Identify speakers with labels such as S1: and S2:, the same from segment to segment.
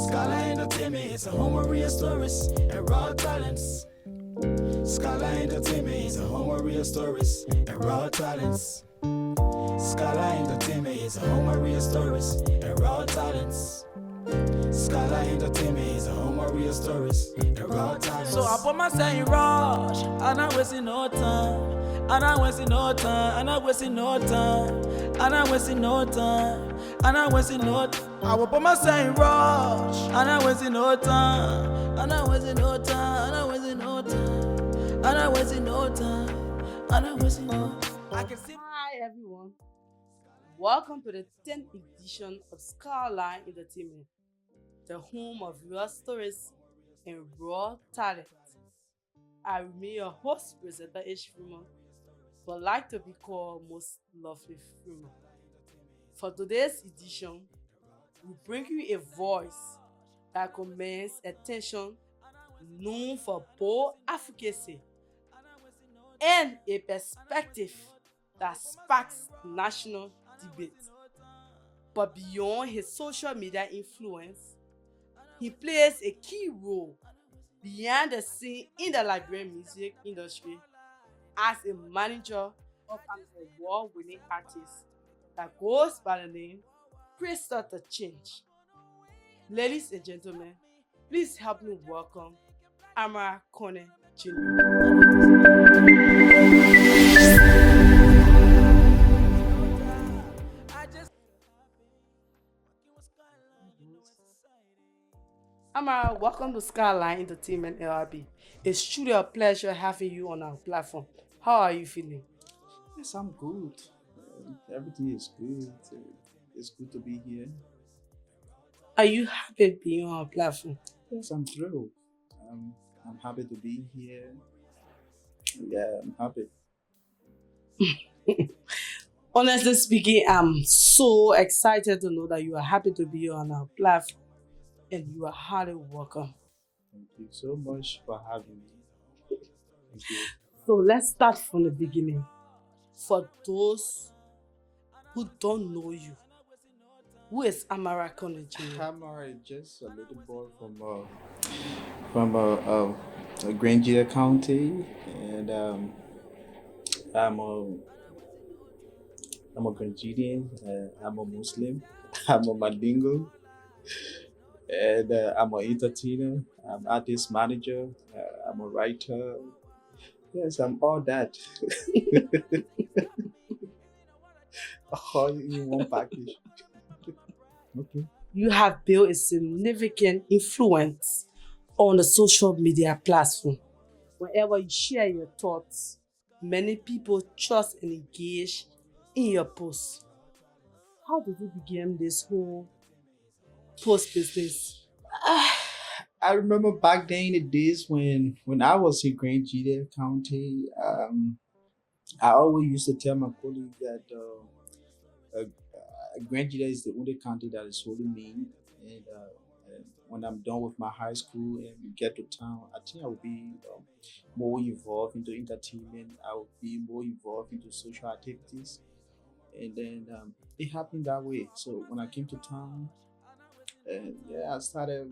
S1: Skyline Entertainment is a home of real stories and raw talents. Skyline Entertainment is a home of real stories and raw talents. Skyline Entertainment is a home of real stories and raw talents. Skyline Entertainment is a home of real stories and raw talents. So I put myself in rush, and I'm wasting no time. And I'm wasting no time, and I'm wasting no time, and I'm wasting no time, and I'm wasting no time. I will put myself in rush, and I'm wasting no time, and I'm wasting no time, and I'm wasting no time, and I'm wasting no time, and I'm wasting no time. I can see.
S2: Hi everyone, welcome to the 10th edition of Skyline Entertainment, the home of real stories and raw talent. I remain your host, presenter H. Freeman, but like to be called most lovely Freeman. For today's edition, we bring you a voice that commands attention, known for bold advocacy, and a perspective that sparks national debate. But beyond his social media influence, he plays a key role behind the scene in the Liberian music industry as a manager of an award-winning artist that goes by the name Christoph the Change. Ladies and gentlemen, please help me welcome Amara Konneh Jr. Amara, welcome to Skyline Entertainment LRB. It's truly a pleasure having you on our platform. How are you feeling?
S3: Yes, I'm good. Everything is good. It's good to be here.
S2: Are you happy being on our platform?
S3: Yes, I'm thrilled. I'm happy to be here. Yeah, I'm happy.
S2: Honestly speaking, I'm so excited to know that you are happy to be on our platform and you are highly welcome.
S3: Thank you so much for having me. Thank you.
S2: So let's start from the beginning. For those who don't know you, who is Amara Konneh Jr.?
S3: Amara is just a little boy from Grand County, and I'm a Granadian. I'm a Muslim. I'm a Mandingo, and I'm an entertainer. I'm artist manager. I'm a writer. Yes, I'm all that. All in one package. Okay.
S2: You have built a significant influence on the social media platform. Whenever you share your thoughts, many people trust and engage in your posts. How did you begin this whole post business?
S3: I remember back then in the days when I was in Grand County, I always used to tell my colleagues that Grand is the only county that is holding me. And when I'm done with my high school and we get to town, I think I will be more involved into entertainment. I will be more involved into social activities. And then it happened that way. So when I came to town, and yeah, I started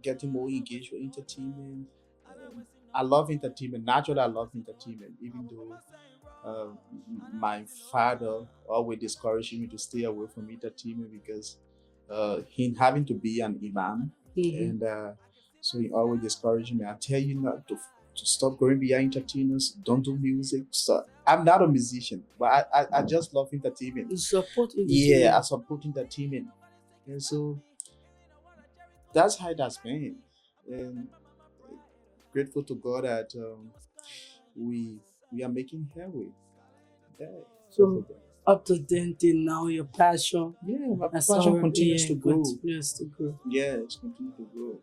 S3: getting more engaged with entertainment. I love entertainment. Naturally, I love entertainment, even though uh, my father always discouraged me to stay away from entertainment because he having to be an imam, and so he always discouraged me. I tell you not to stop going behind entertainers. Don't do music. So I'm not a musician, but I just love entertainment.
S2: You support entertainment?
S3: Yeah, I support entertainment, and so that's how it has been. And grateful to God that we are making headway. Yeah.
S2: So up to then till now, your passion,
S3: yeah, my
S2: has
S3: passion
S2: already
S3: continues to grow.
S2: continues to grow.
S3: Yeah, it's continuing to grow.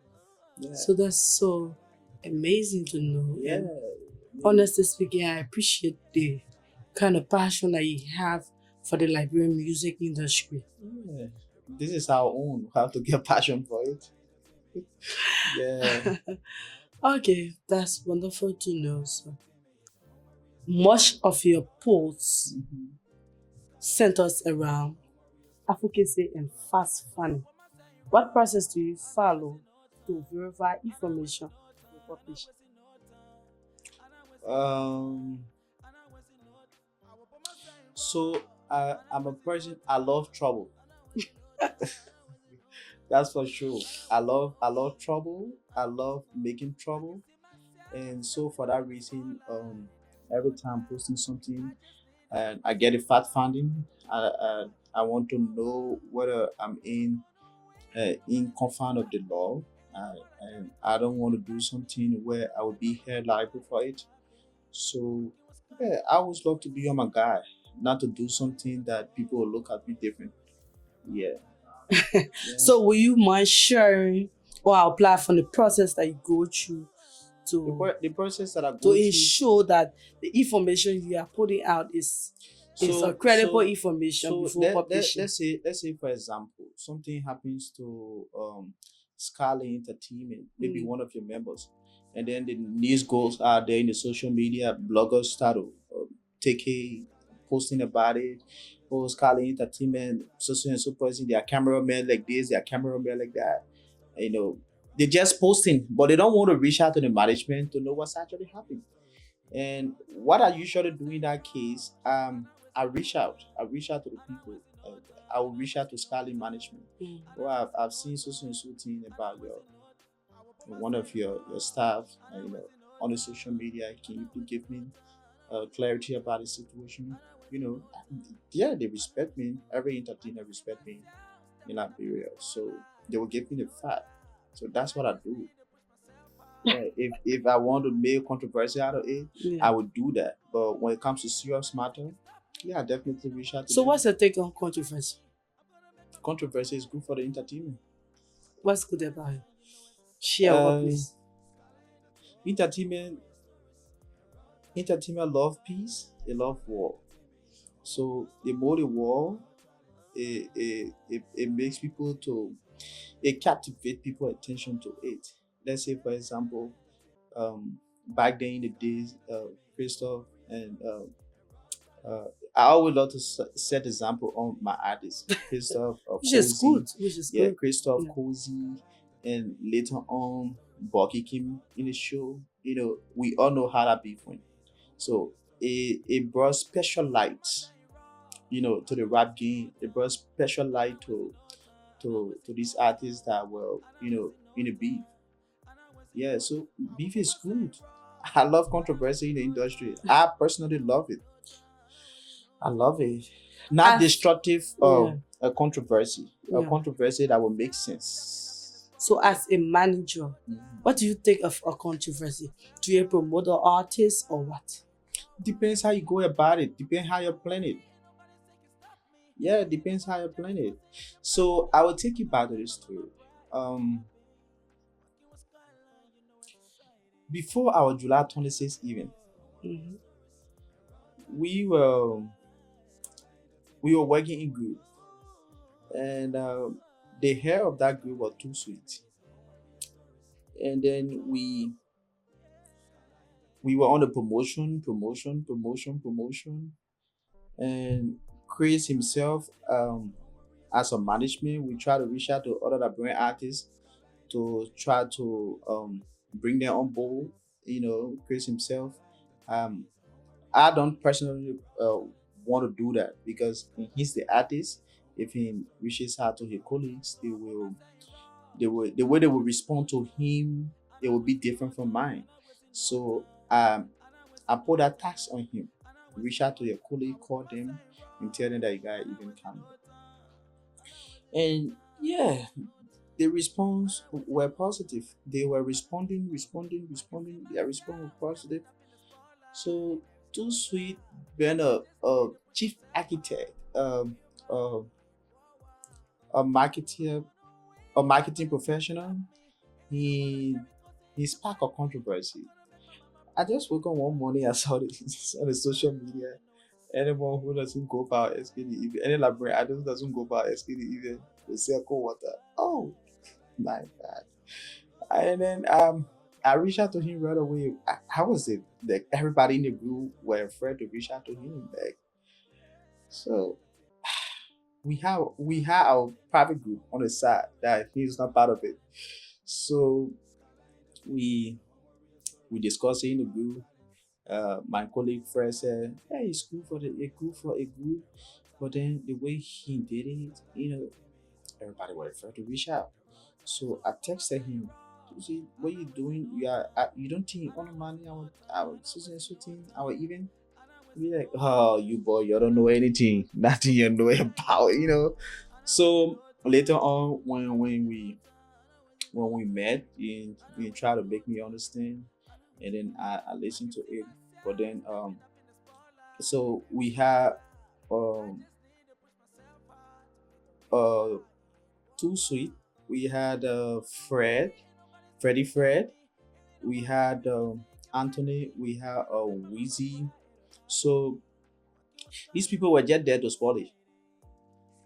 S3: Yeah.
S2: So that's so amazing to know.
S3: yeah.
S2: And honestly speaking, I appreciate the kind of passion that you have for the Liberian music industry.
S3: Yeah. This is our own. We have to get passion for it. Yeah.
S2: Okay, that's wonderful to know. So much of your posts centers around advocacy and fast funding. What process do you follow to verify information you publish?
S3: Um, so I'm a person. I love trouble. That's for sure. I love trouble. I love making trouble, and so for that reason, every time I'm posting something and I get a fact finding, I want to know whether I'm in confine of the law. And I don't want to do something where I will be held liable for it. So yeah, I always love to be on my guy, not to do something that people will look at me different. Yeah, yeah.
S2: So will you mind sharing or apply from the process that you go through
S3: The,
S2: to
S3: the process that I
S2: to
S3: go through.
S2: ensure that the information you are putting out is a
S3: So
S2: credible information
S3: so
S2: before publishing?
S3: let's say for example something happens to Skyline Entertainment, maybe
S2: Mm,
S3: one of your members, and then the news goes out there in the social media, bloggers start to take a posting about it. Oh, Skyline Entertainment, so and so person, their cameraman like this, their cameraman like that. You know, they're just posting, but they don't want to reach out to the management to know what's actually happening. And what I usually do in that case, I reach out. I reach out to the people. I will reach out to Skyline management.
S2: mm.
S3: Well, I've seen so and so thing about one of your staff, on the social media. Can you please give me clarity about the situation? You know, yeah, they respect me. Every entertainer respect me in Liberia, so they will give me the fact. So that's what I do. Yeah, if I want to make controversy out of it,
S2: Yeah.
S3: I would do that. But when it comes to serious matter, yeah, I definitely reach out to
S2: So
S3: them.
S2: what's your take on controversy?
S3: Controversy is good for the entertainment.
S2: What's good about it? Share over,
S3: Um,
S2: please.
S3: entertainment, entertainment love peace, they love war. So the more the war, it makes people to it captivate people attention to it. Let's say, for example, back then in the days, Christoph and I always love to set example on my artists, Christoph
S2: Which is
S3: Cozy,
S2: good. Which is
S3: yeah,
S2: good.
S3: Christoph
S2: Yeah.
S3: Cozy, and later on Bucky Kim in the show. We all know how that beef went. So it brought special light, to the rap game. It brought special light to these artists that were, in the beef. Yeah, so beef is good. I love controversy in the industry. I personally love it. I love it. Not
S2: As
S3: destructive
S2: yeah,
S3: a controversy. A
S2: yeah.
S3: controversy that will make sense.
S2: So as a manager,
S3: Mhm.
S2: what do you think of a controversy? Do you promote the artist or what?
S3: Depends how you go about it. Depends how you plan it. Yeah, it depends how you plan it. So I will take you back to the story. Um, Before our July 26th event,
S2: Hmm.
S3: we were we were working in group, and the hair of that group was too sweet. And then we were on a promotion, and Chris himself, as a management, we try to reach out to other brand artists to try to bring them on board. Chris himself, um, I don't personally want to do that because he's the artist. If he reaches out to his colleagues, the way they will respond to him, it will be different from mine. So I put that tax on him. Reach out to your colleague, call them, and tell them that you guy even coming. And yeah, the response were positive. They were responding. Their response was positive. So Too Sweet being a chief architect, uh, a marketer, a marketing professional, he he sparked a controversy. I just woke up one morning, I saw this on the social media. Anyone who doesn't go about SKD event, any library who doesn't go about SKD event will sell cold water. Oh my god. And then I reached out to him right away. How was it? Like everybody in the group were afraid to reach out to him. Like so we have our private group on the side that he's not part of it. So we we discussed it in the group. My colleague friend said, "Hey, it's good for a group," but then the way he did it, everybody was afraid to reach out. So I texted him, "You see, what you doing? You don't think on the money our Susan thing, our even." Be like, "Oh, you boy, you don't know anything, nothing you know about." So later on, when we met, he tried to make me understand, and then I listened to it. But then so we had um uh two suite. We had Fred. We had Anthony. We had Wheezy. So these people were just there to spot it.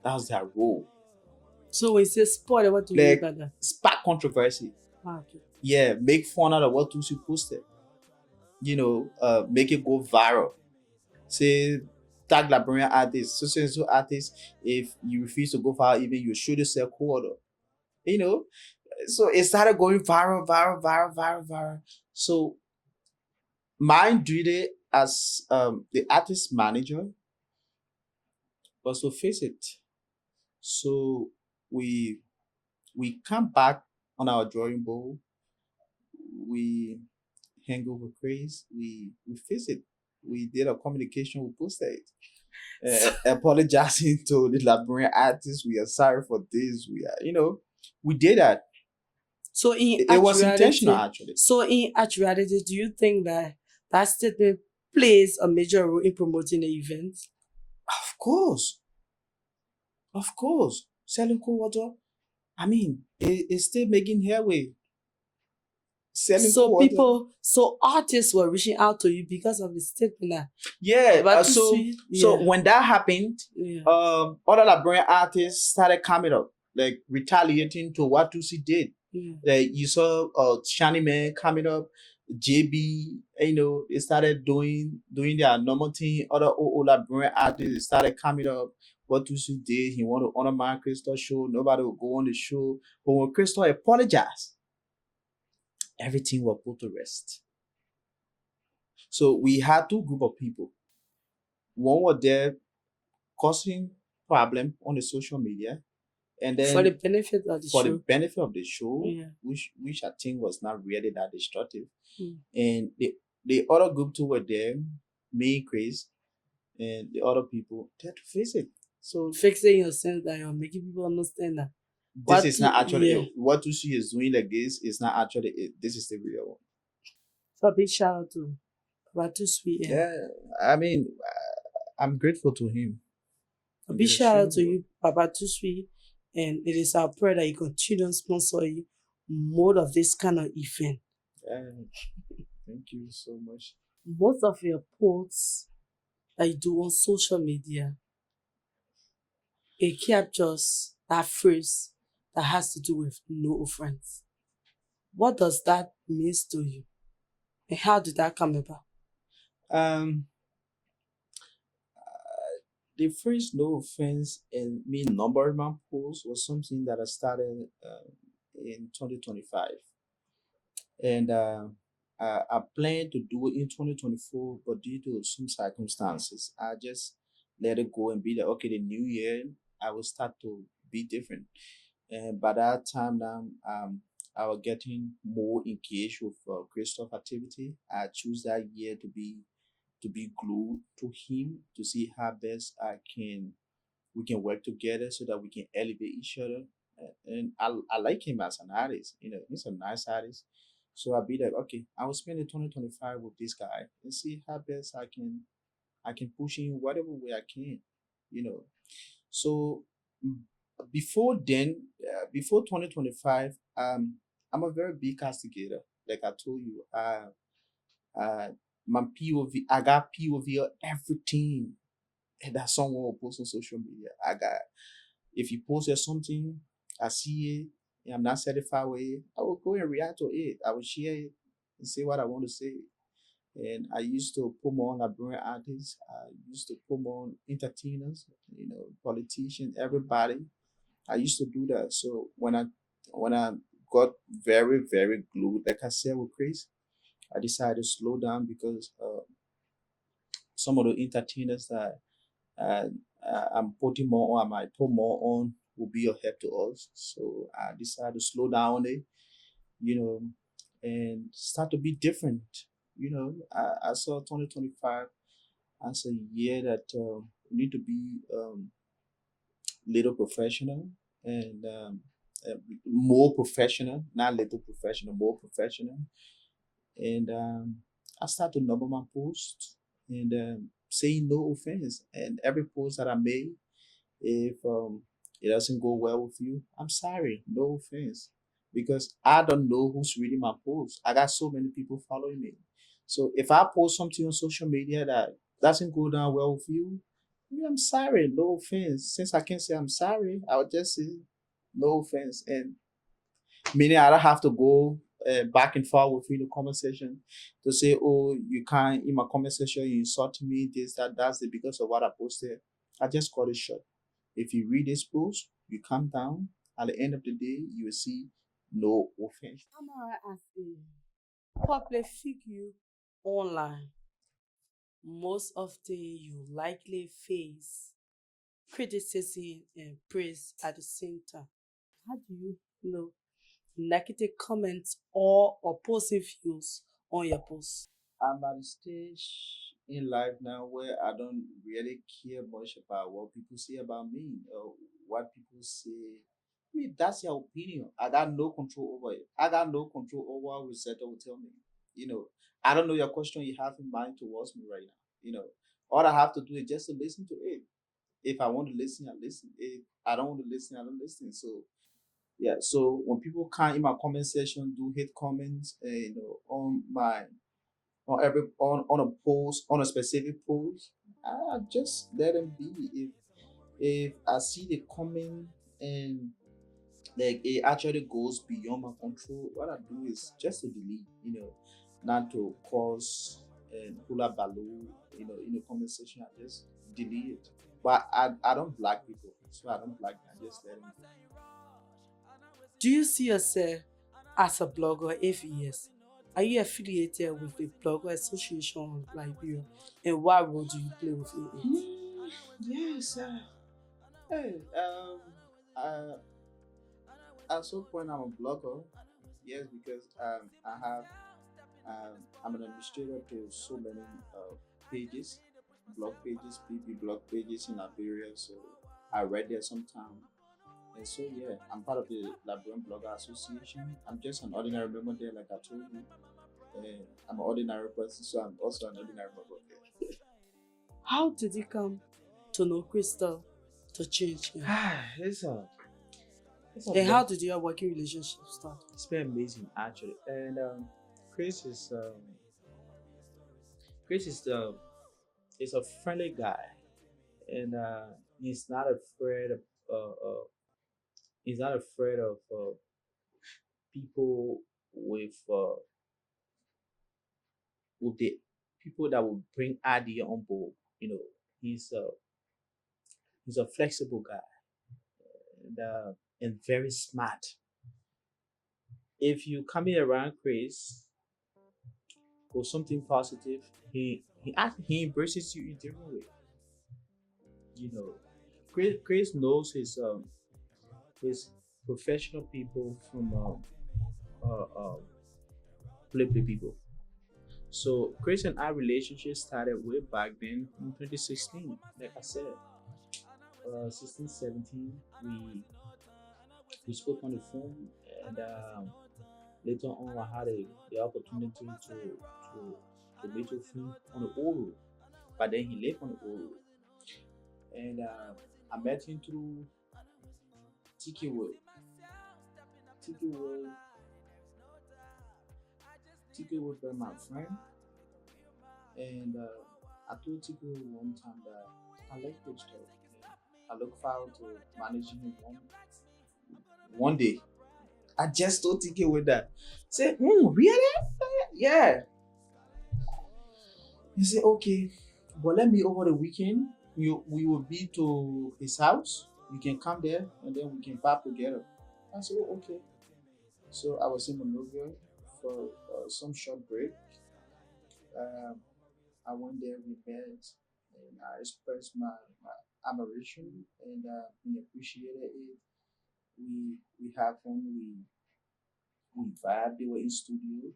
S3: That was their role.
S2: So when you say spoiler, what do you mean
S3: Like
S2: by that?
S3: spark controversy.
S2: Okay.
S3: Yeah, make fun out of what Tusi posted. Make it go viral. Say tag Liberian artists, so artists. If you refuse to go viral, even you should sell quarter. You know, so it started going viral, viral, viral, viral, viral. So my duty as the artist manager was to face it. So we we come back on our drawing board. We hang over praise. We face it. We did a communication. We posted it.
S2: So,
S3: Apologizing to the Liberian artists. We are sorry for this. We did that.
S2: so in
S3: It was intentional,
S2: actuality,
S3: actually.
S2: do you think that that statement plays a major role in promoting the event?
S3: Of course, of course. Selling cold water. I mean, it's still making headway. Selling
S2: So
S3: cold water.
S2: artists were reaching out to you because of the statement that
S3: Yeah.
S2: about to
S3: So
S2: see,
S3: so
S2: yeah,
S3: when that happened,
S2: yeah.
S3: other Liberian artists started coming up, like retaliating to what Tusi did.
S2: Yeah.
S3: Like you saw Shani Man coming up, JB, they started doing their normal thing. Other old Liberian artists started coming up. What Tusi did, he wanted to honor my Christoph show. Nobody would go on the show. But when Christoph apologized, everything was put to rest. So we had two group of people. One was there causing problem on the social media, and
S2: For the
S3: then
S2: benefit of the
S3: for the
S2: show.
S3: benefit of the show,
S2: Yeah.
S3: which I think was not really that destructive.
S2: Mm.
S3: And the other group too were there, me, Chris, and the other people there to face it. So
S2: Fixing your sense that you're making people understand that
S3: this is not actually
S2: yeah.
S3: what Tusi is doing like this is not actually it. This is the real one.
S2: So a big shout out to Batu Sweet. Yeah.
S3: Yeah, I mean, I'm grateful to him.
S2: A
S3: I'm
S2: big shout out to
S3: extremely
S2: you, Papa Tusui, and it is our prayer that you continue to sponsor you more of this kind of event.
S3: grateful. Thank you so much.
S2: Most of your posts that you do on social media, it captures that phrase that has to do with no offense. What does that mean to you? And how did that come about?
S3: Um, the phrase "no offense" and me numbering my posts was something that I started in 2025, and I plan to do it in 2024, but due to some circumstances, I just let it go and be like, okay, the new year I will start to be different. And by that time now, I was getting more engaged with Christoph activity. I choose that year to be glued to him to see how best we can work together so that we can elevate each other. And I like him as an artist. He's a nice artist. So I'll be like, okay, I will spend the 2025 with this guy and see how best I can push him whatever way I can. You know. So mm, before then, before 2025, I'm a very big castigator. Like I told you, uh, my POV, I got POV on everything that someone will post on social media. If you posted something, I see it, and I'm not satisfied with it, I will go and react to it. I will share it and say what I want to say. And I used to promote Liberian artists. I used to promote entertainers, politicians, everybody. I used to do that. So when I got very very glued, like I said with Chris, I decided to slow down because some of the entertainers that uh, I'm putting more on, I might put more on, will be of help to us. So I decided to slow down it, you know, and start to be different. I saw 2025 as a year that we need to be little professional and more professional, not little professional, more professional. And I start to number my posts and saying no offense. And every post that I made, if it doesn't go well with you, I'm sorry, no offense, because I don't know who's reading my post. I got so many people following me. So if I post something on social media that doesn't go down well with you, yeah, I'm sorry, no offense. Since I can't say I'm sorry, I'll just say no offense. And meaning I don't have to go back and forth with you in the comment section to say, oh, you can't, in my comment section, you insulted me, this, that, that's it because of what I posted. I just cut it short. If you read this post, you calm down. At the end of the day, you will see no offense.
S2: Amara, as a public figure online, most often you likely face criticism and praise at the same time. How do you negative comments or opposing views on your post?
S3: I'm at a stage in life now where I don't really care much about what people say about me or what people say. I mean, that's your opinion. I got no control over it. I got no control over what Rosetta will tell me. You know, I don't know your question you have in mind towards me right now. All I have to do is just to listen to it. If I want to listen, I listen. If I don't want to listen, I don't listen. So yeah. So when people come in my comment section, do hate comments, on my on a post, on a specific post, I just let them be. If I see the comment and like it actually goes beyond my control, what I do is just to delete, not to cause and hula baloo, in the comment section. I just delete it. But I don't block people, so I don't block them. I just let them.
S2: Do you see yourself as a blogger? If yes, are you affiliated with the Blogger Association of Liberia? And what role do you play within it?
S3: Yes. Hey. Uh, at some point, I'm a blogger. Yes, because I'm an administrator to so many pages, blog pages, PP blog pages in Liberia. So I read there sometime. And so, yeah, I'm part of the Liberian Blogger Association. I'm just an ordinary member there, like I told you. I'm an ordinary person, so I'm also an ordinary member there.
S2: How did you come to know Crystal to change him?
S3: it's a it's a
S2: And how
S3: long.
S2: did your working relationship start?
S3: It's been amazing actually. And Chris is um, Chris is a friendly guy, and he's not afraid of uh, uh, he's not afraid of people with the people that will bring idea on board. You know, he's a he's a flexible guy and very smart. If you come in around Chris for something positive, he embraces you in different way. You know, Chris knows his professional people from play people. So Chris and I relationship started way back then in 2016. Like I said, 16, 17, we spoke on the phone, and later on I had the opportunity to meet with him on the old road. But then he left on the old road, and I met him through Tiki World. Tiki World, Tiki World was my friend, and I told Tiki World one time that I like this stuff. I look forward to managing him one day. I just told TK with that. Say, really? Yeah. He said, okay, but let me over the weekend. We will be to his house. You can come there and then we can pop together. I said, oh, okay. So I was in Monrovia for some short break. Um, I went there, we met, and I expressed my admiration, and he appreciated it. We had fun. We vibed. They were in studio,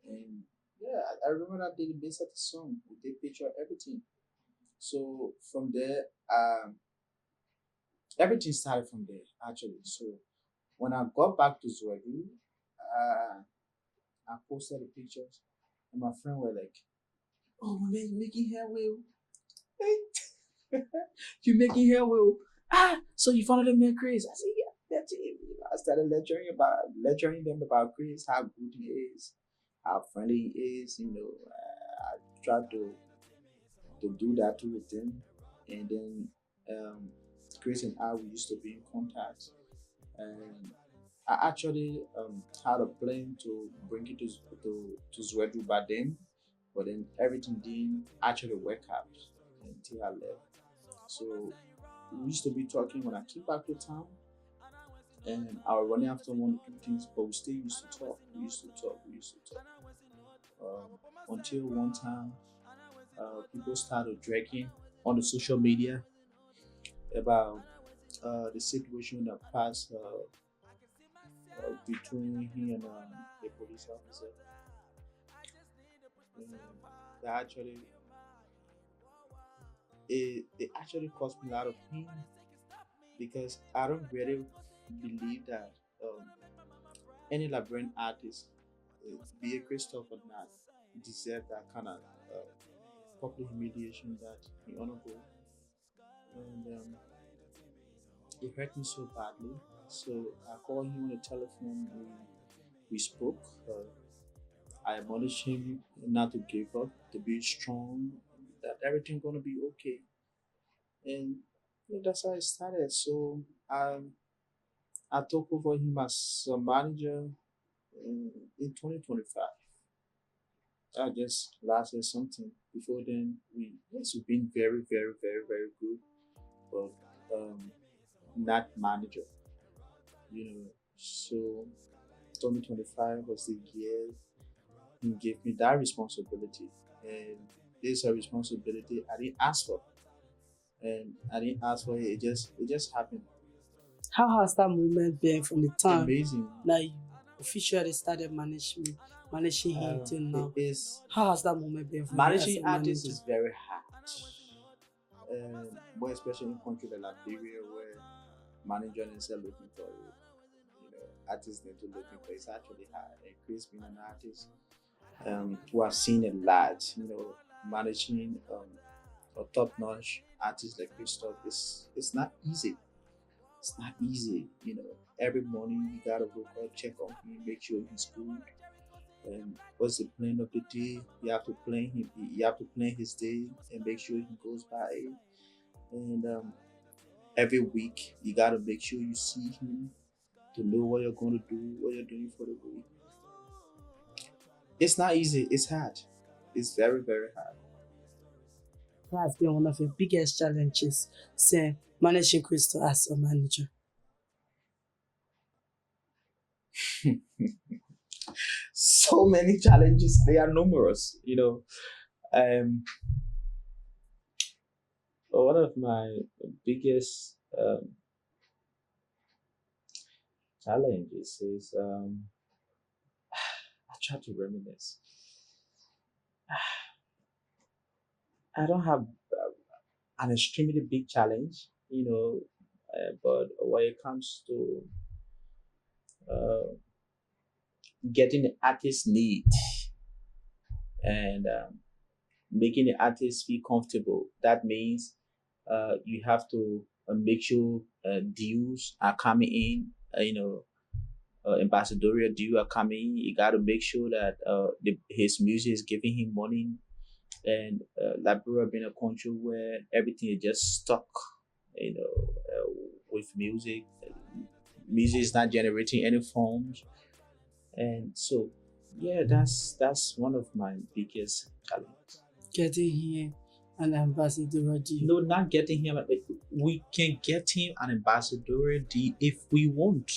S3: and yeah, I remember that day the bass at the song. We did picture everything. So from there, everything started from there actually. So when I got back to Zweden, I posted the pictures, and my friend were like, "Oh man, you making headway? You making headway? So you found the man Chris?" I said, "Yeah, that's it." I started lecturing them about Chris, how good he is, how friendly he is. I tried to do that too with them, and then um, Chris and I we used to be in contact, and I actually had a plan to bring it to Zwedu by then, but then everything didn't actually work out until I left. So we used to be talking when I came back to town, and I was running after one or two things, but we still used to talk. We used to talk. We used to talk until one time people started dragging on the social media about the situation that passed between he and the police officer. And that actually it actually caused me a lot of pain because I don't really believe that any Liberian artist, be it Christoph or not, deserve that kind of public humiliation that he undergo. And it hurt me so badly. So I called him on the telephone. We spoke. I admonished him not to give up, to be strong, that everything gonna be okay. And yeah, that's how it started. So I took over him as a manager in 2025. I guess last year something. Before then, yes, we've been very, very, very, very good, but not manager. So 2025 was the year he gave me that responsibility, and this is a responsibility I didn't ask for, and I didn't ask for it. It just happened.
S2: How has that moment been from the time
S3: Amazing.
S2: that you officially started managing him till
S3: It
S2: now?
S3: is
S2: How has that moment been for you as
S3: managing
S2: a
S3: artists
S2: manager?
S3: is very hard, more especially in country like Liberia where manager is looking for artists need to looking for. It's actually hard. And Chris being an artist, who have seen a lot, managing a top-notch artist like Christoph is it's not easy. It's not easy. Every morning you gotta wake up, check on him, make sure he's good. And what's the plan of the day? You have to plan him. You have to plan his day and make sure he goes by it. And every week you gotta make sure you see him to know what you're going to do, what you're doing for the week. It's not easy. It's hard. It's very, very hard.
S2: What has been one of your biggest challenges, say, managing Crystal as a manager?
S3: So many challenges. They are numerous. Um, one of my biggest challenges is I try to reminisce. I don't have an extremely big challenge, but when it comes to uh, getting the artist need and making the artist feel comfortable, that means you have to make sure deals are coming in, ambassadorial deal are coming in. You got to make sure that his music is giving him money. And Liberia being a country where everything is just stuck, with music. Music is not generating any funds, and so yeah, that's one of my biggest challenges.
S2: getting him an ambassador deal?
S3: No, not getting him. We can get him an ambassador deal if we want,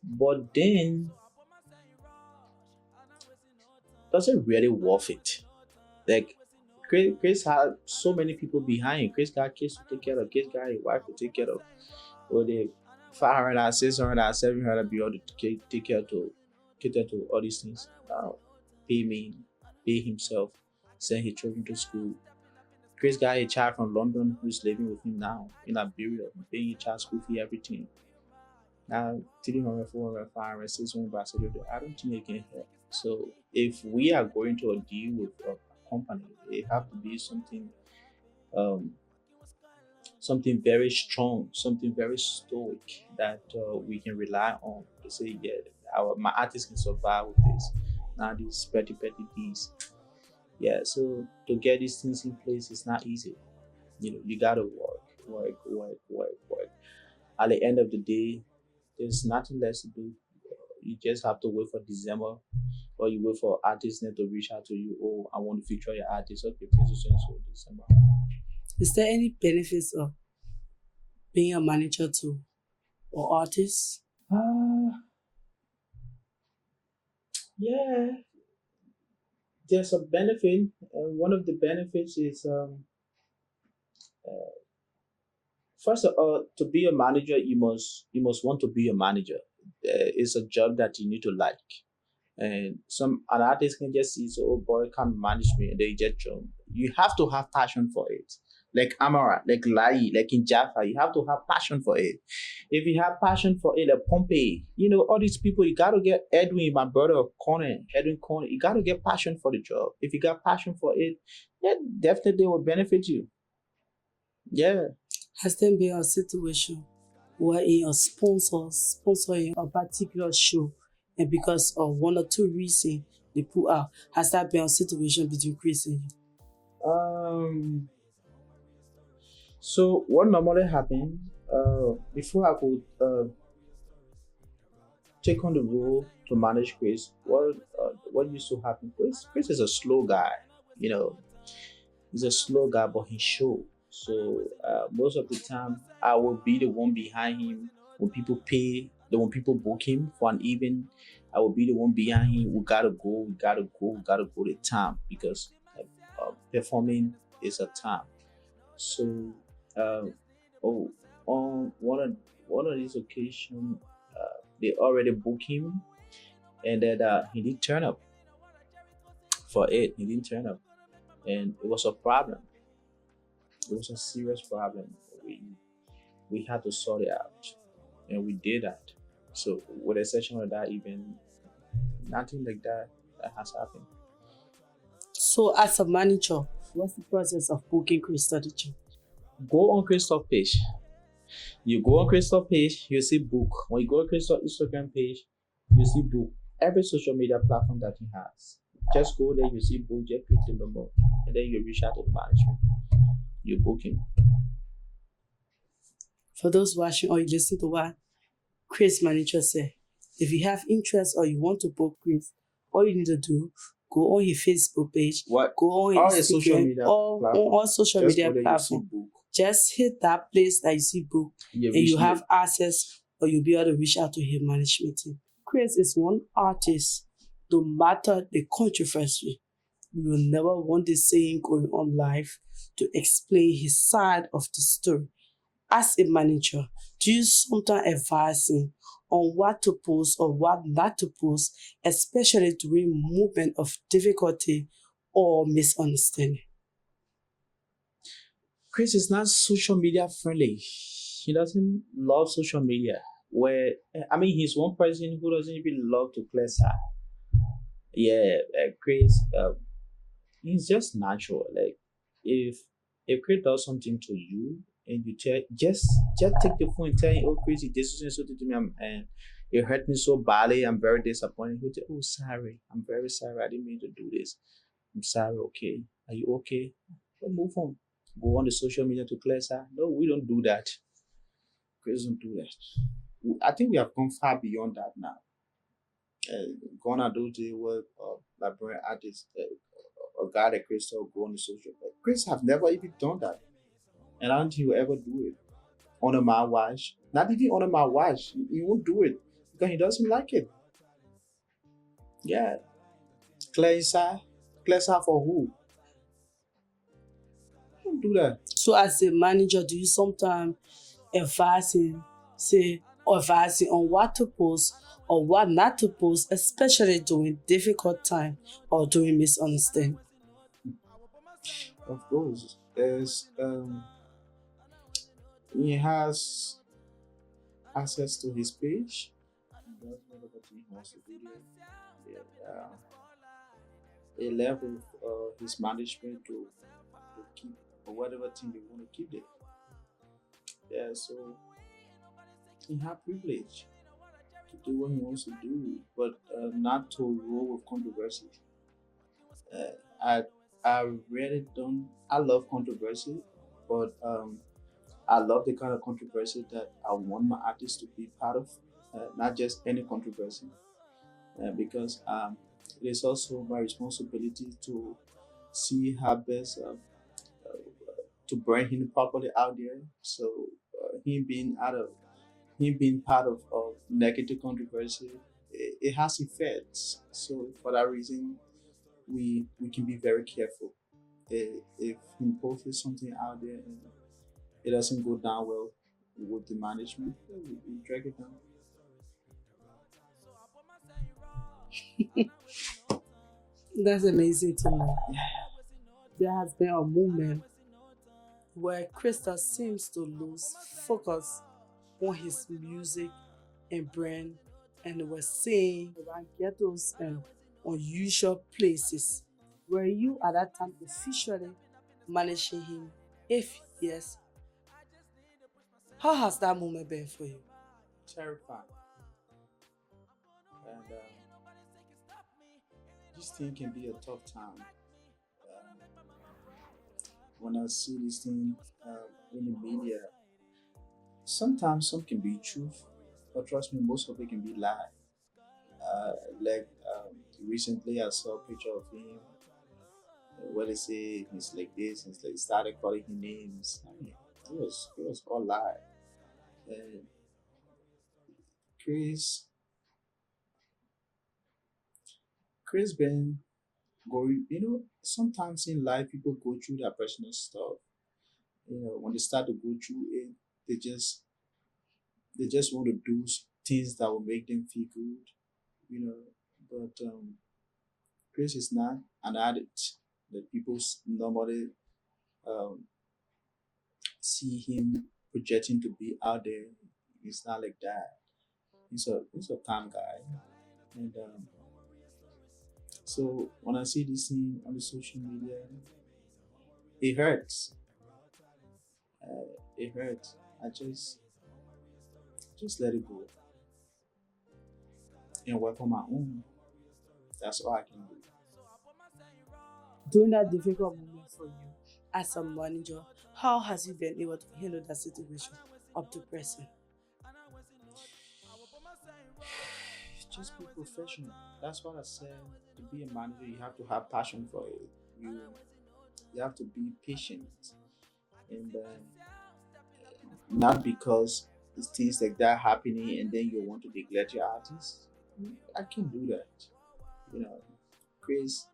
S3: but then does it really worth it? Like Chris had so many people behind him. Chris got kids to take care of. Chris got a wife to take care of. Or the 500, 600, 700 be able to take care to cater to all these things. Now, pay me, pay himself, send his children to school. Chris got a child from London who's living with him now in Liberia, paying his child school fee, everything. Now, 300, 400, 500, 600 bucks a day, I don't think it can help. So, if we are going to a deal with a company, it have to be um, something very strong, something very stoic that we can rely on to say, yeah, my artist can survive with this. Now these petty things, yeah. So to get these things in place is not easy. You gotta work. At the end of the day, there's nothing less to do. You just have to wait for December, or you wait for artists then to reach out to you. Oh, I want to feature your artist. Okay, please send so December.
S2: Is there any benefits of being a manager to or artist?
S3: Uh, yeah, there's a benefit. One of the benefits is first of all, to be a manager, you must want to be a manager. It's a job that you need to like. And an artist can just see, so oh boy, come manage me, and they just jump. You have to have passion for it. Like Amara, like Lai, like in Jaffa, you have to have passion for it. If you have passion for it, like Pompey, all these people, you gotta get Edwin, my brother Edwin Konneh, you gotta get passion for the job. If you got passion for it, yeah, definitely will benefit you. Yeah.
S2: Has there been a situation where your sponsors sponsoring a particular show and because of one or two reasons they pull out? Has that been a situation between Chris and you?
S3: So what normally happens before I could take on the role to manage Chris, what used to happen? Chris is a slow guy, you know. He's a slow guy, but he's sure. So most of the time, I will be the one behind him when people pay. When people book him for an event, I will be the one behind him. We gotta go the time because performing is a time. So, uh, oh, on one of these occasions, they already booked him, and then he didn't turn up for it. He didn't turn up, and it was a problem. It was a serious problem. We had to sort it out, and we did that. So, with the exception of that, even nothing like that has happened.
S2: So, as a manager, what's the process of booking Chris strategy?
S3: Go on Christoph page. You go on Christoph page, you see book. When you go on Christoph Instagram page, you see book. Every social media platform that he has. Just go there, you see book, just click the number, and then you reach out to the management. You book him.
S2: For those watching or you listen to what Chris manager said, if you have interest or you want to book Chris, all you need to do, go on his Facebook page,
S3: What?
S2: go on
S3: All
S2: his
S3: the social
S2: Instagram,
S3: media
S2: or on
S3: platform.
S2: all social
S3: Just
S2: media
S3: go there, you see
S2: platform.
S3: book.
S2: Just hit that place that you see book and you have access or you'll be able to reach out to his management team. Chris is one artist, no matter the controversy, you will never want the saying going on live to explain his side of the story. As a manager, do you sometimes advise him on what to post or what not to post, especially during moment of difficulty or misunderstanding?
S3: Chris is not social media friendly. He doesn't love social media. He's one person who doesn't even love to clear side. Yeah, Chris, he's just natural. Like if Chris does something to you and you tell just take the phone and tell him, oh Chris, you did something to me, and it hurt me so badly. I'm very disappointed. He'll say, oh sorry, I'm very sorry. I didn't mean to do this. I'm sorry. Okay, are you okay? Well, move on. Go on the social media to clear side. No, we don't do that. Chris don't do that. I think we have gone far beyond that now. Gone are those days where Liberian artists a guy like Christoph go on the social media. Chris have never even done that, and I don't think he'll ever do it under my watch. Not even under my watch. He won't do it because he doesn't like it. Yeah, clear inside for who? Don't do that.
S2: So as a manager, do you sometimes advise him, say, or advise him on what to post or what not to post, especially during difficult time or during misunderstanding?
S3: Of course, there's he has access to his page. He does whatever thing he wants to do there. Yeah, a level of his management to keep or whatever thing they want to keep there. Yeah, so he have privilege to do what he wants to do, but not to roll with controversy. Uh, I I really don't. I love controversy, but I love the kind of controversy that I want my artists to be part of, not just any controversy, because it is also my responsibility to see how best to bring him properly out there. So him being out of him being part of negative controversy, it has effects. So for that reason, we can be very careful. If he posts something out there and it doesn't go down well with the management, we drag it down.
S2: That's amazing to know. There has been a moment where Krista seems to lose focus on his music and brand and was saying around ghettos and unusual places. Were you at that time officially managing him? If yes, how has that moment been for you?
S3: Terrifying. And this thing can be a tough time. When I see this thing in the media, sometimes some can be truth, but trust me, most of it can be lie. Like recently, I saw a picture of him where they say he's like this, he's like started calling him names. I mean, it was all lie. And Chris, Chris been going. Sometimes in life people go through their personal stuff. When they start to go through it, they just they just want to do things that will make them feel good. You know, but Chris is not an addict that people normally um, see him projecting to be out there. He's not like that. He's a calm guy, and so when I see this thing on the social media, it hurts. It hurts. I just let it go and work on my own. That's all I can do.
S2: During that difficult moment for you as a manager, how has you been able to handle that situation up to present?
S3: Just be professional. That's what I said. To be a manager, you have to have passion for it. You have to be patient, and not because it's things like that happening, and then you want to neglect your artist. I can't do that. You know, Chris.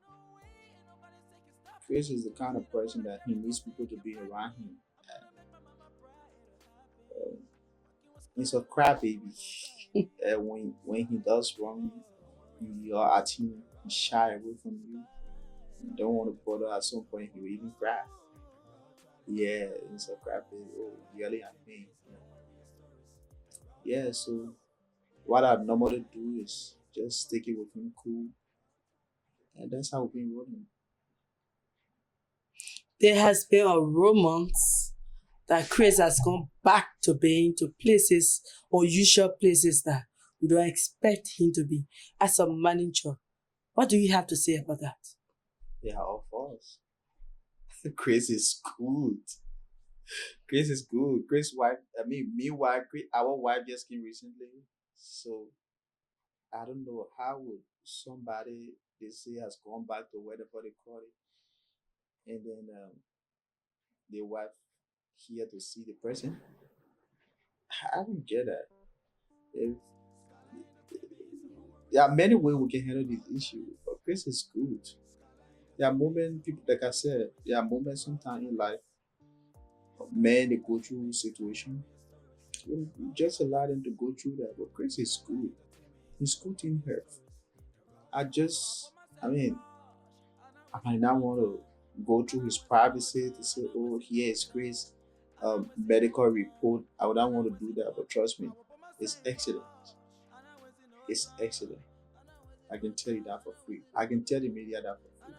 S3: Chris is the kind of person that he needs people to be around him. Uh, he's a crybaby. When he does wrong, you are at him, he shy away from you. You don't want to bother. At some point, he will even cry. Yeah, he's a crybaby. Oh, yelling at me. Yeah, so what I normally do is just take it with him cool, and that's how we've been rolling.
S2: There has been a romance that Chris has gone back to being to places, unusual places that we don't expect him to be as a manager. What do you have to say about that?
S3: They are all false. Chris is good. Chris is good. Chris' wife, I mean, meanwhile, our wife just came recently. So I don't know how would somebody they say has gone back to whatever they call it. and then the wife here to see the person. I don't get that. If there are many ways we can handle this issue, but grace is good. There are moments, people, like I said, there are moments sometimes in life, men they go through situation. You just allow them to go through that, but grace is good. It's good in her. I just, I mean, I might not want to go through his privacy to say, oh, here is Chris, medical report. I would not want to do that, but trust me, it's excellent. It's excellent. I can tell you that for free. I can tell the media that for free.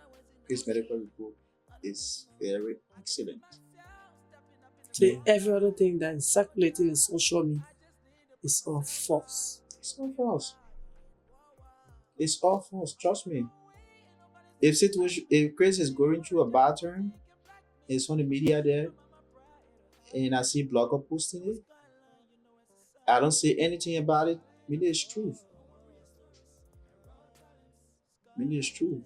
S3: Chris medical report is very excellent.
S2: See, every other thing that is circulating in social media is all false.
S3: It's all false. It's all false. Trust me. If Chris is going through a bad time, it's on the media there, and I see blogger posting it, I don't say anything about it. Meaning it's truth. Meaning it's true.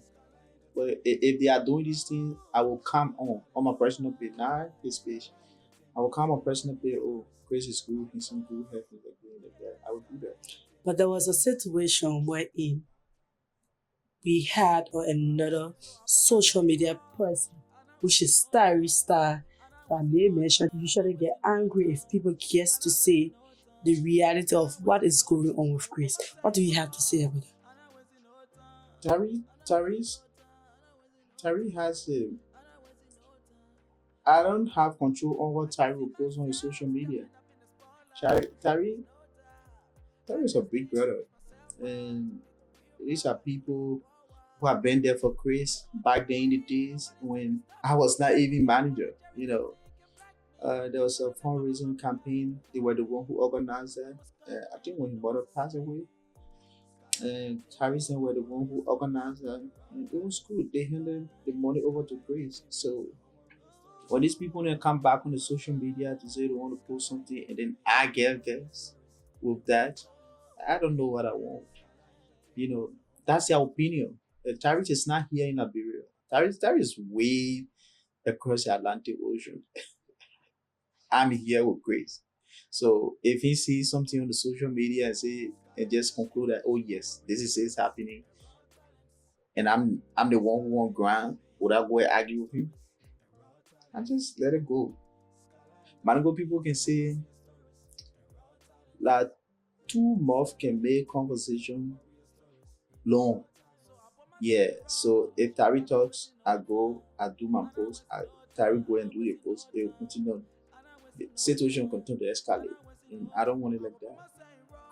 S3: But if they are doing these things, I will come on my personal page, not his page. I will come on personal page. Oh, Chris is good. He's in good health, like that. I will do that.
S2: But there was a situation wherein we had another social media person, which is Starry Star, that may mention usually get angry if people guess to say the reality of what is going on with Grace. What do you have to say about that?
S3: Tyree has a. I don't have control on what Tyree will post on his social media. Tyree is a big brother, and these are people who have been there for Chris back then in the days when I was not even manager. There was a fundraising campaign. They were the one who organized that. I think when his mother passed away, and Harrison were the one who organized that. And it was good. They handed the money over to Grace. So when these people then come back on the social media to say they want to post something and then I get guess with that, I don't know what I want. That's their opinion. Tyrese is not here in Liberia. Tyrese is way across the Atlantic Ocean. I'm here with Grace. So if he sees something on the social media and just conclude that, oh yes, this is happening, and I'm the one who on ground, would I go and argue with him? I just let it go. Mango people can say that two mouths can make conversation long. Yeah. So if Tari talks, I go, I do my post. Tari go and do the post. It will continue. The situation will continue to escalate, and I don't want it like that.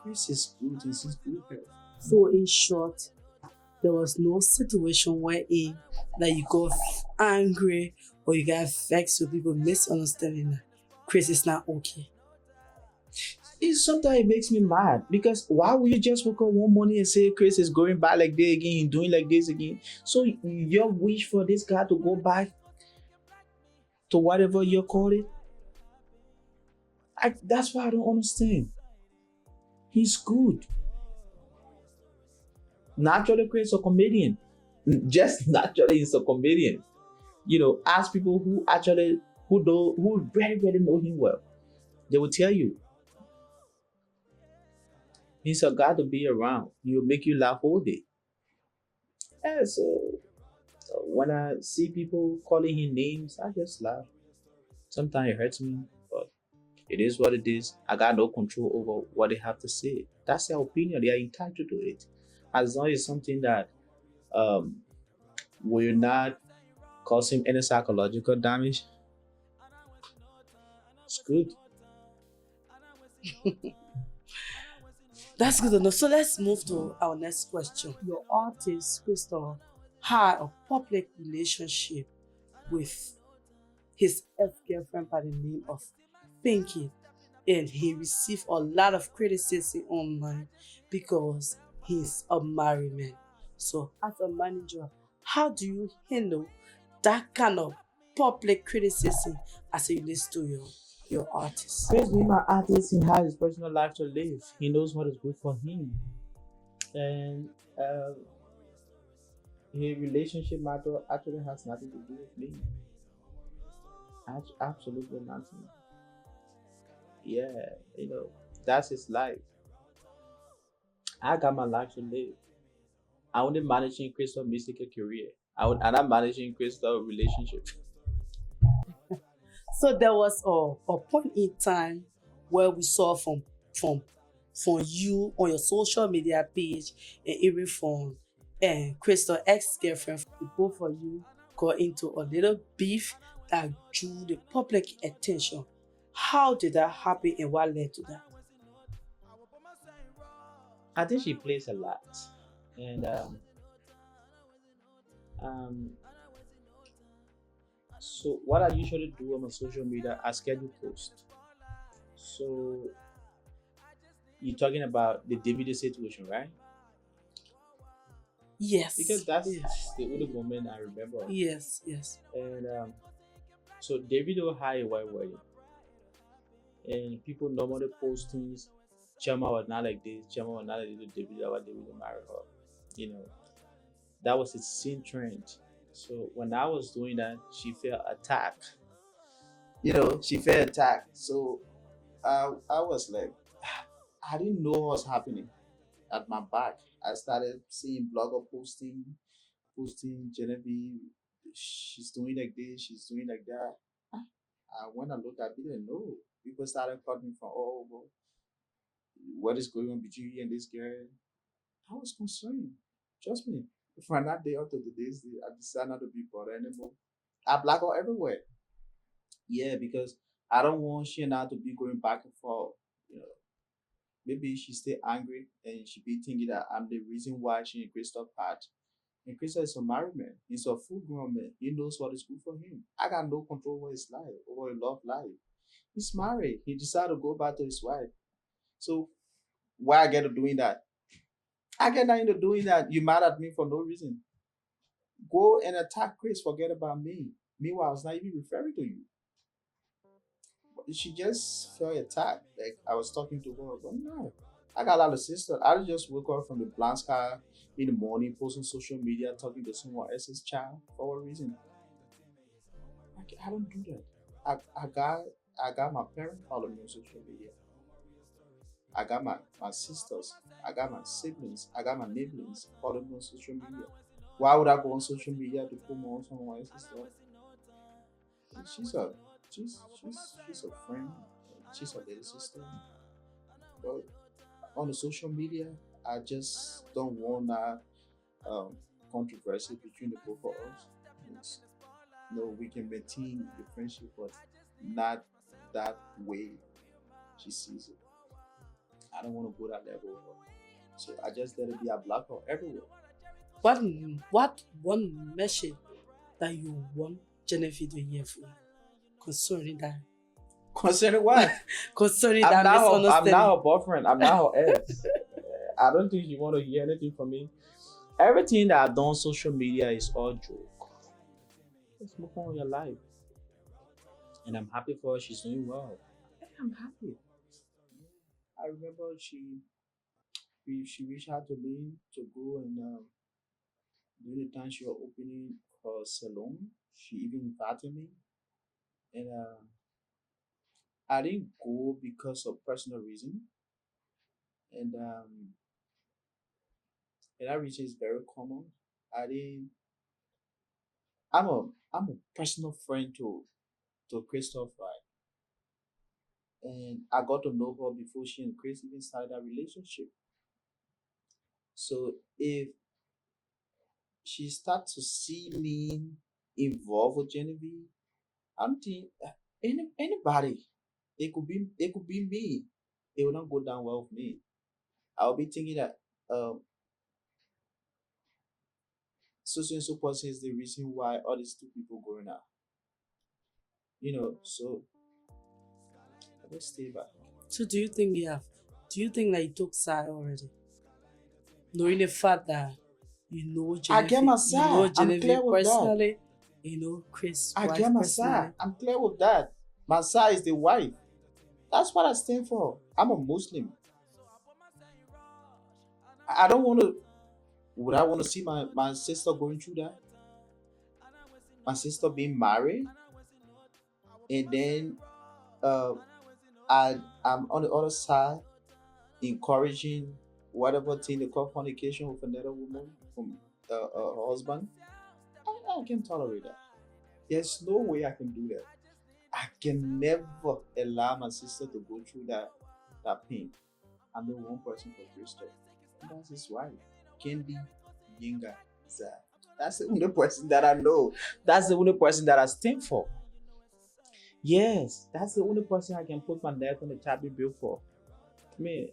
S3: Chris is good. This is good health.
S2: So in short, there was no situation wherein that you got angry or you got vexed with people misunderstanding that Chris is not okay.
S3: Sometimes it makes me mad because why would you just wake up one morning and say Chris is going back like this again, doing like this again? So your wish for this guy to go back to whatever you call it, that's why I don't understand. He's good. Naturally, Chris is a comedian. Just naturally, he's a comedian. Ask people who very really know him well. They will tell you he's a guy to be around. He'll make you laugh all day. Yeah, so when I see people calling him names, I just laugh. Sometimes it hurts me, but it is what it is. I got no control over what they have to say. That's their opinion. They are entitled to it. As long as it's something that will not cause him any psychological damage, it's good.
S2: That's good enough. So let's move to our next question. Your artist, Christoph, had a public relationship with his ex-girlfriend by the name of Pinky, and he received a lot of criticism online because he's a married man. So as a manager, how do you handle that kind of public criticism as it relates to your artist?
S3: Chris being my artist, he has his personal life to live. He knows what is good for him. And his relationship matter actually has nothing to do with me. Absolutely nothing. Yeah, that's his life. I got my life to live. I only managing Christoph musical career. And I'm managing Christoph relationship.
S2: So there was a point in time where we saw from you on your social media page and even from Crystal ex-girlfriend, the both of you got into a little beef that drew the public attention. How did that happen and what led to that?
S3: I think she plays a lot. And um so what I usually do on my social media, I schedule posts. So you're talking about the Davido situation, right? Because
S2: Yes,
S3: that's
S2: yes,
S3: the only moment I remember.
S2: yes, yes.
S3: And so Davido had a white wedding, and people normally post things. Chama was not like this. Chama was not like this. Davido was Davido married her. You know, that was a scene trend. So when I was doing that, she felt attacked. She felt attacked. So I was like, I didn't know what was happening at my back. I started seeing blogger posting Genevieve, she's doing like this, she's doing like that. When I looked, I didn't know. People started calling me from all over. What is going on between you and this girl? I was concerned. Trust me. From that day up to today's day, I decided not to be bothered anymore. I black out everywhere. Yeah, because I don't want she and I to be going back and forth. You know, maybe she stay angry and she be thinking that I'm the reason why she and Christoph part. And Christoph is a married man. He's a full grown man. He knows what is good for him. I got no control over his life, over his love life. He's married. He decided to go back to his wife. So why I get to doing that? I get nothing to doing that. You mad at me for no reason. Go and attack Chris. Forget about me. Meanwhile, I was not even referring to you. She just felt attacked. Like I was talking to her, but no. I got a lot of sisters. I just woke up from the blind sky in the morning, posting social media, talking to someone else's child for what reason? I don't do that. I got my parents following me on social media. I got my sisters. I got my siblings. I got my neighbors following me on social media. Why would I go on social media to promote someone else's stuff? She's a she's a friend. She's a little sister. But on the social media, I just don't want that um, controversy between the both of us. It's, we can maintain the friendship, but not that way she sees it. I don't want to go that level. So I just let it be a black hole everywhere.
S2: What what one message that you want Genevieve to hear from you concerning that
S3: Concerning what?
S2: concerning
S3: I'm
S2: that
S3: not I'm
S2: misunderstanding?
S3: not her boyfriend. I'm not her ex. I don't think you want to hear anything from me. Everything that I've done on social media is all joke. Just move on with your life. And I'm happy for her. She's doing well. I'm happy. I remember she reached out to me to go and during the time she was opening her salon, she even invited me. And I didn't go because of personal reason. And that reason is very common. I didn't. I'm a personal friend to Christoph, right? And I got to know her before she and Chris even started that relationship. So if she starts to see me involved with Genevieve, I'm thinking anybody, it could be me. It will not go down well with me. I'll be thinking that so and so person is the reason why all these two people going out. So I just stay back.
S2: So do you think that you took side already? Knowing the fact that
S3: I get my
S2: You know
S3: side. I'm clear
S2: Genevieve
S3: with that.
S2: personally, you know Chris'
S3: I
S2: wife
S3: get my
S2: personally.
S3: side. I'm clear with that. My side is the wife. That's what I stand for. I'm a Muslim. I don't want to. Would I want to see my sister going through that? My sister being married, and then uh, I'm on the other side encouraging whatever thing they call fornication with another woman from her husband. I can tolerate that. There's no way I can do that. I can never allow my sister to go through that pain. I know one person for Christoph. That's his wife, Candy Yinga Zah. That's the only person that I know. That's the only person that I stand for. Yes, that's the only person I can put my neck on the tablet bill for. I mean,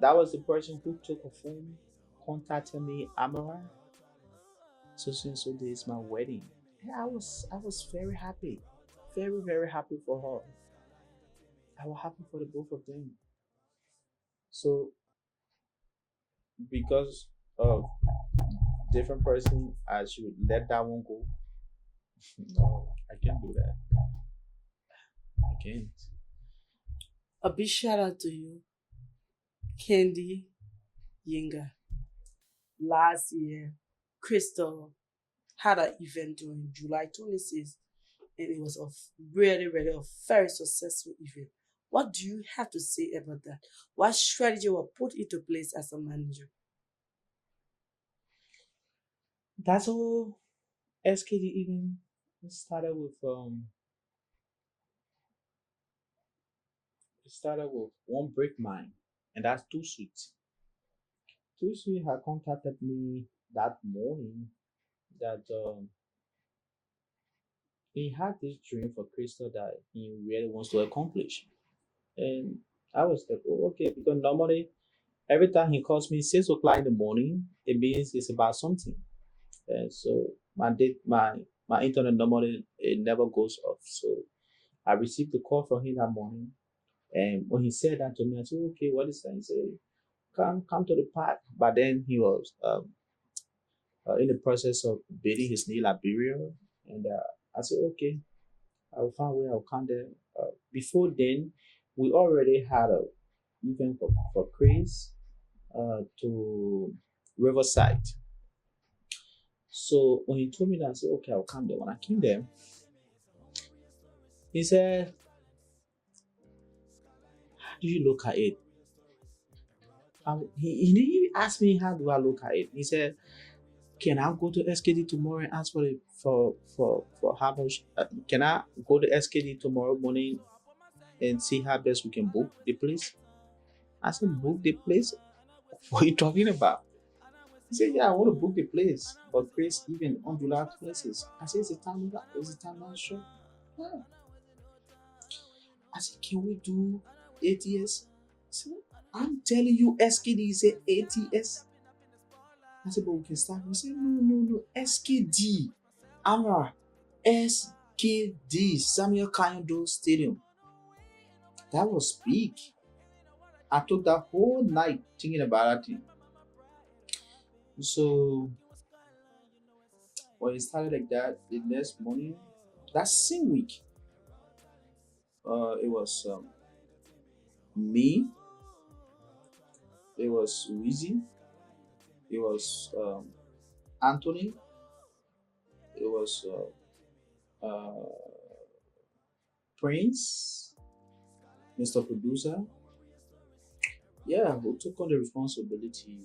S3: that was the person who took a phone, contacted me, Amara. So day is my wedding. And I was very happy. Very happy for her. I was happy for the both of them. So because of different person, I should let that one go. No, I can't do that. I can't.
S2: A big shout out to you, Candy Yinga. Last year, Crystal had an event during July 26th, and it was a really a very successful event. What do you have to say about that? What strategy was put into place as a manager?
S3: That's all SKD even started with it started with one break mine, and that's too sweet. Too sweet had contacted me that morning that he had this dream for Crystal that he really wants to accomplish. And I was like, oh, okay, because normally every time he calls me 6 o'clock in the morning, it means it's about something. And so my internet normally it never goes off. So I received the call from him that morning. And when he said that to me, I said, okay, what is that? He said, come to the park. But then he was in the process of building his new Liberian. And I said, okay, I'll find a way, I'll come there. Before then, we already had a event for Chris to Riverside. So when he told me that, I said, okay, I'll come there. When I came there, he said, how do you look at it? He didn't even ask me how do I look at it. He said, can I go to SKD tomorrow and ask for how much? Can I go to SKD tomorrow morning and see how best we can book the place? I said, book the place? What are you talking about? He said, yeah, I want to book the place. But Chris, even on July places. I said, is the time not sure? Yeah. I said, can we do ATS? I said, I'm telling you, SKD said ATS. I said, but we can start. He said, no, SKD. Amara, SKD, Samuel Kayode Stadium. That was big. I took that whole night thinking about that thing. So when it started like that, the next morning, that same week, it was me, it was Wheezy, it was Anthony, it was Prince, Mr. Producer. Yeah, we took on the responsibility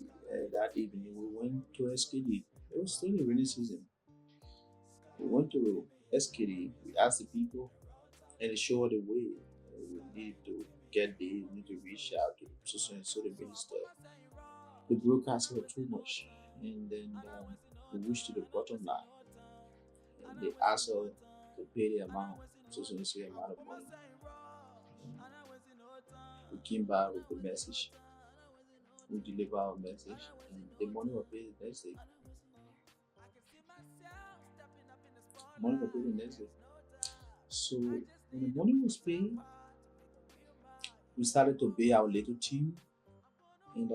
S3: that evening. We went to SKD. It was still the rainy season. We went to SKD. We asked the people, and they showed the way. We need to get there. We need to reach out to so the minister. The broadcast were too much, and then we reached to the bottom line. And they asked us to pay the amount, so amount of money. And we came back with the message. We deliver our message, and the money was paid the next day. Money was paid the next day. So when the money was paid, we started to pay our little team, and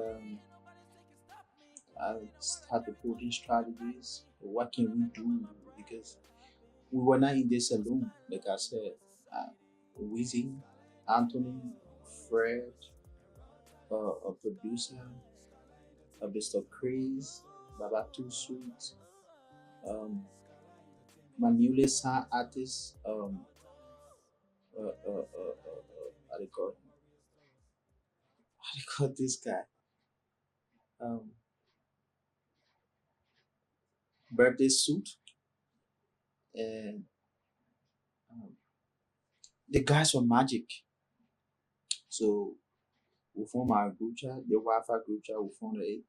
S3: I started putting strategies. What can we do? Because we were not in this alone. Like I said, Wizzy, Anthony, Fred, a producer, Mr. Chris. Baba Too Sweet, um, my newly signed artist, how they call, how they call this guy, um, Birthday Suit, and um, the guys from Magic. So we formed our group chat, the Wi-Fi group chat. We formed it,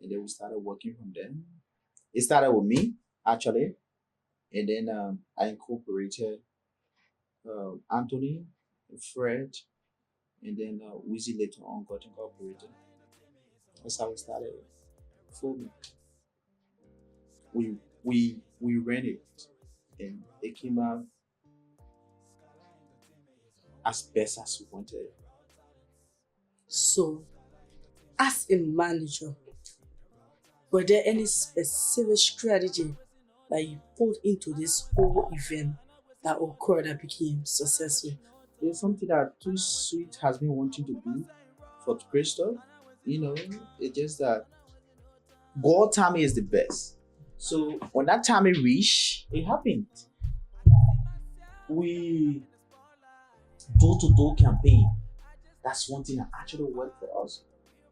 S3: and then we started working from there. It started with me actually, and then I incorporated Anthony, Fred, and then Wheezy later on got incorporated. That's how we started filming. We ran it, and it came out as best as we wanted.
S2: So, as a manager, were there any specific strategy that you put into this whole event that occurred that became successful?
S3: There's something that Too Sweet has been wanting to do for Christoph. It's just that God timing is the best. So when that timing reached, it happened. We door-to-door campaign. That's one thing that actually worked for us.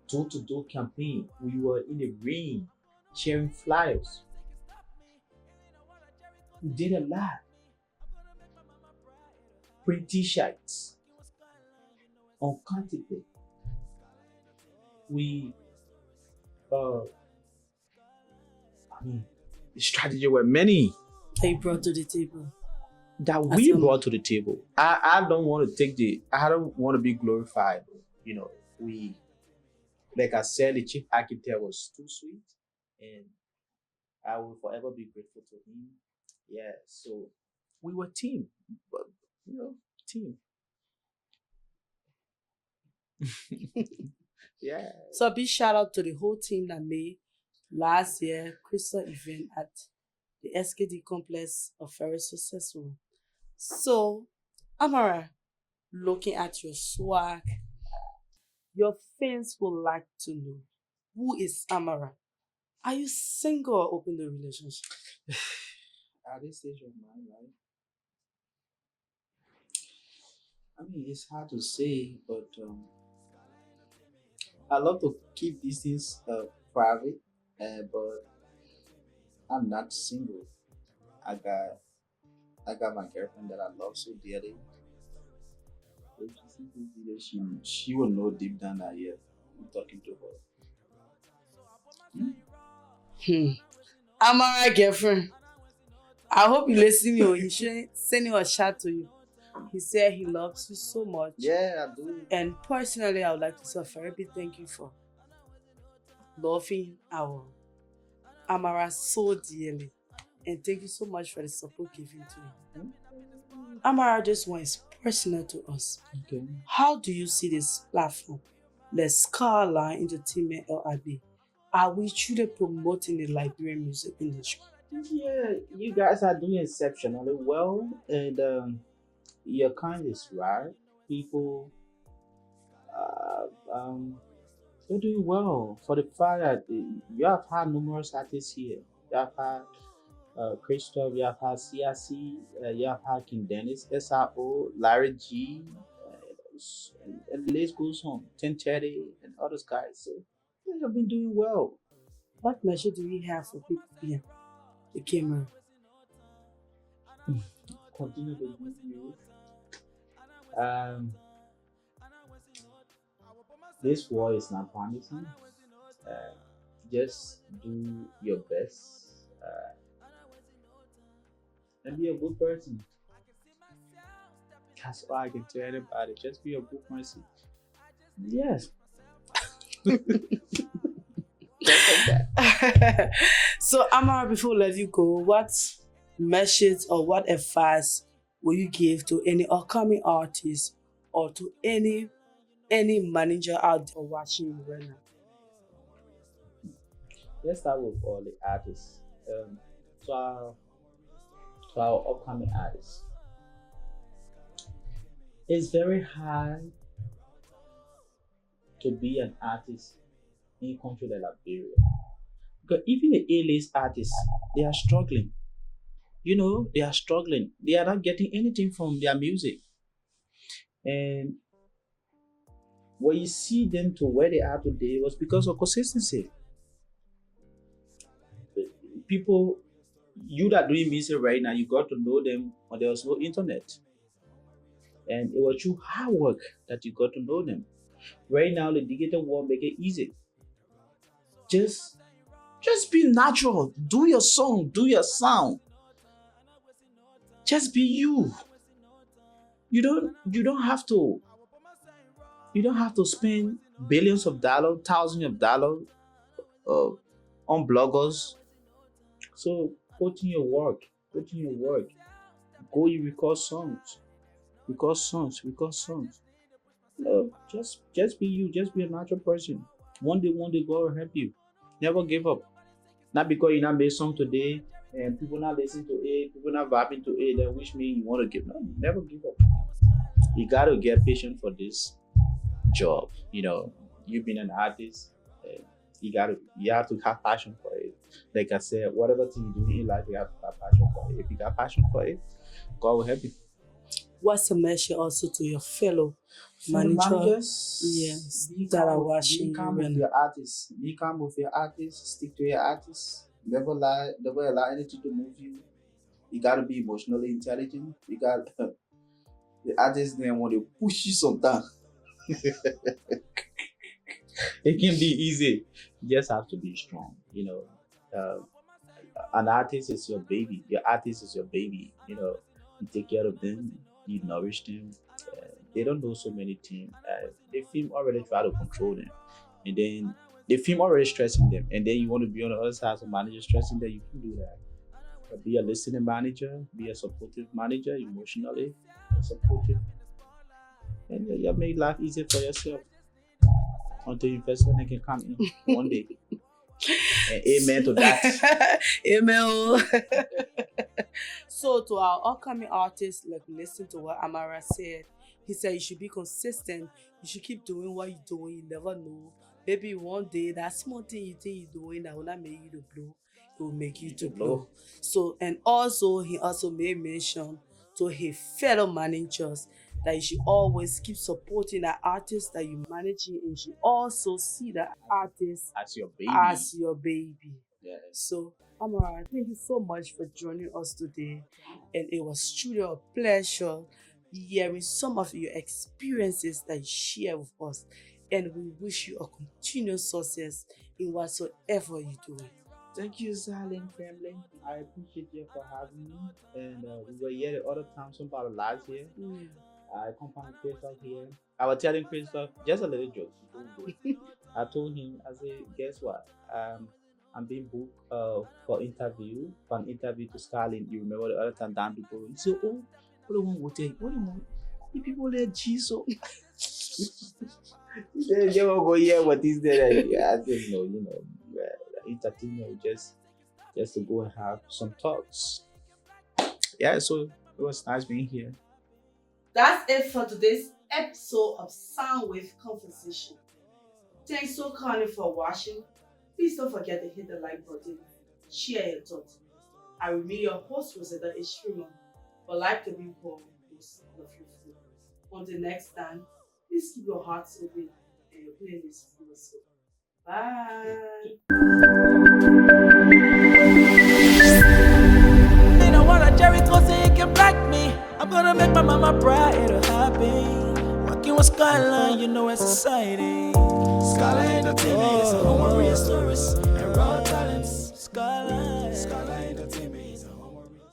S3: Door-to-door campaign. We were in the rain, sharing flyers. We did a lot. Print t-shirts. Uncountable. We the strategy were many
S2: That you brought to the table?
S3: that we brought to the table. I don't want to I don't want to be glorified. We, like I said, the chief architect was Too Sweet, and I will forever be grateful to him. Yeah, so we were team, but team. Yeah.
S2: So a big shout out to the whole team that made last year Christoph event at the SKD complex a very successful. So, Amara, looking at your swag, your fans would like to know, who is Amara? Are you single or open the relationship?
S3: At this stage of my life, it's hard to say, but I love to keep these things private. But I'm not single. I got I got my girlfriend that I love so dearly. If she sees this video, she will know deep down that, yeah, I'm talking to her.
S2: Hmm. Amara girlfriend, I hope you listen. He sending a chat to you. He said he loves you so much.
S3: Yeah, I do.
S2: And personally, I would like to say a very big thank you for loving our Amara so dearly. And thank you so much for the support given to him. Amara, this one is personal to us.
S3: Okay.
S2: How do you see this platform, the Skyline Entertainment LIB? Are we truly promoting the Liberian music industry?
S3: Yeah, you guys are doing exceptionally well, and your kind is right. People, they're doing well for the fact that you have had numerous artists here. You have had Christoph, you have had CRC, you have had King Dennis, SRO, Larry G, and the list goes on. 1030 and others guys. So they have been doing well.
S2: What message do we have for people here? The camera.
S3: Continue to do you. Um, this war is not promising. Uh, just do your best and be a good person. That's all I can tell anybody. Just be a good person. Yes. Just like that.
S2: So, Amara, before we let you go, what message or what advice will you give to any upcoming artist or to any manager out there watching you right now?
S3: Let's start with all the artists. So our upcoming artists. It's very hard to be an artist in a country like Liberia. Because even the A-list artists, they are struggling. They are struggling. They are not getting anything from their music. And when you see them to where they are today was because of consistency. People, you that doing music right now, you got to know them when there was no internet. And it was through hard work that you got to know them. Right now, the digital world make it easy. Just be natural. Do your song, do your sound. Just be you. You don't have to spend billions of dollars, thousands of dollars uh, on bloggers. So put in your work. Go, you record songs. Just be you. Just be a natural person. One day, God will help you. Never give up. Not because you not made song today and people not listen to it, people not vibing to it, that which means you want to give. No, never give up. You gotta get patient for this job. You've been an artist. You have to have passion for it. Like I said, whatever thing you do in life, you have to have passion for it. If you got passion for it, God will help you.
S2: What's a message also to your fellow managers? Yes, that are watching.
S3: Be calm with your artists. Be calm with your artists. Stick to your artists. Never lie. Never allow anything to move you. You gotta be emotionally intelligent. You got the artists then want to push you sometimes. It can be easy. You just have to be strong. An artist is your baby. Your artist is your baby. You take care of them. You nourish them. They don't know so many things. The film already try to control them, and then the film already stressing them, and then you want to be on the other side as a manager stressing them. You can do that. But be a listening manager. Be a supportive manager, emotionally supportive, and you make life easier for yourself. Until investment can come in one day. And amen to that.
S2: Amen. So to our upcoming artists, like listen to what Amara said. He said you should be consistent. You should keep doing what you're doing. You never know. Maybe one day that small thing you think you're doing that will not make you to blow, it will make you to blow. So, and also he also made mention to his fellow managers that you should always keep supporting the artist that you're managing, and you should also see the artist
S3: as your baby.
S2: Yes. So, Amara, thank you so much for joining us today. And it was truly a pleasure hearing some of your experiences that you share with us. And we wish you a continuous success in whatsoever you're doing.
S3: Thank you, Skyline family. I appreciate you for having me. And we were here the other time, somebody last year. I accompanied Christoph here. I was telling Christoph just a little joke. I told him, I said, guess what? I'm being booked for an interview to Skyline. You remember the other time down people? He said, oh, what do you want? What do you want? The people there, Jesus. He said, you will go here, what is there? I said, no, entertainment just to go and have some talks. Yeah, so it was nice being here.
S2: That's it for today's episode of Soundwave Conversation. Thanks so kindly for watching. Please don't forget to hit the like button, share your thoughts. I remain your host, Rosetta Ishima, but like to be called host of your food. Until next time, please keep your hearts open and your playlist full of soul. Bye.
S1: They don't want a Jericho so you can black me. I'm gonna make my mama proud, it'll happen. Walking with Skyline, it's exciting. Skyline Entertainment is a home of real stories and raw talents. Skyline Entertainment.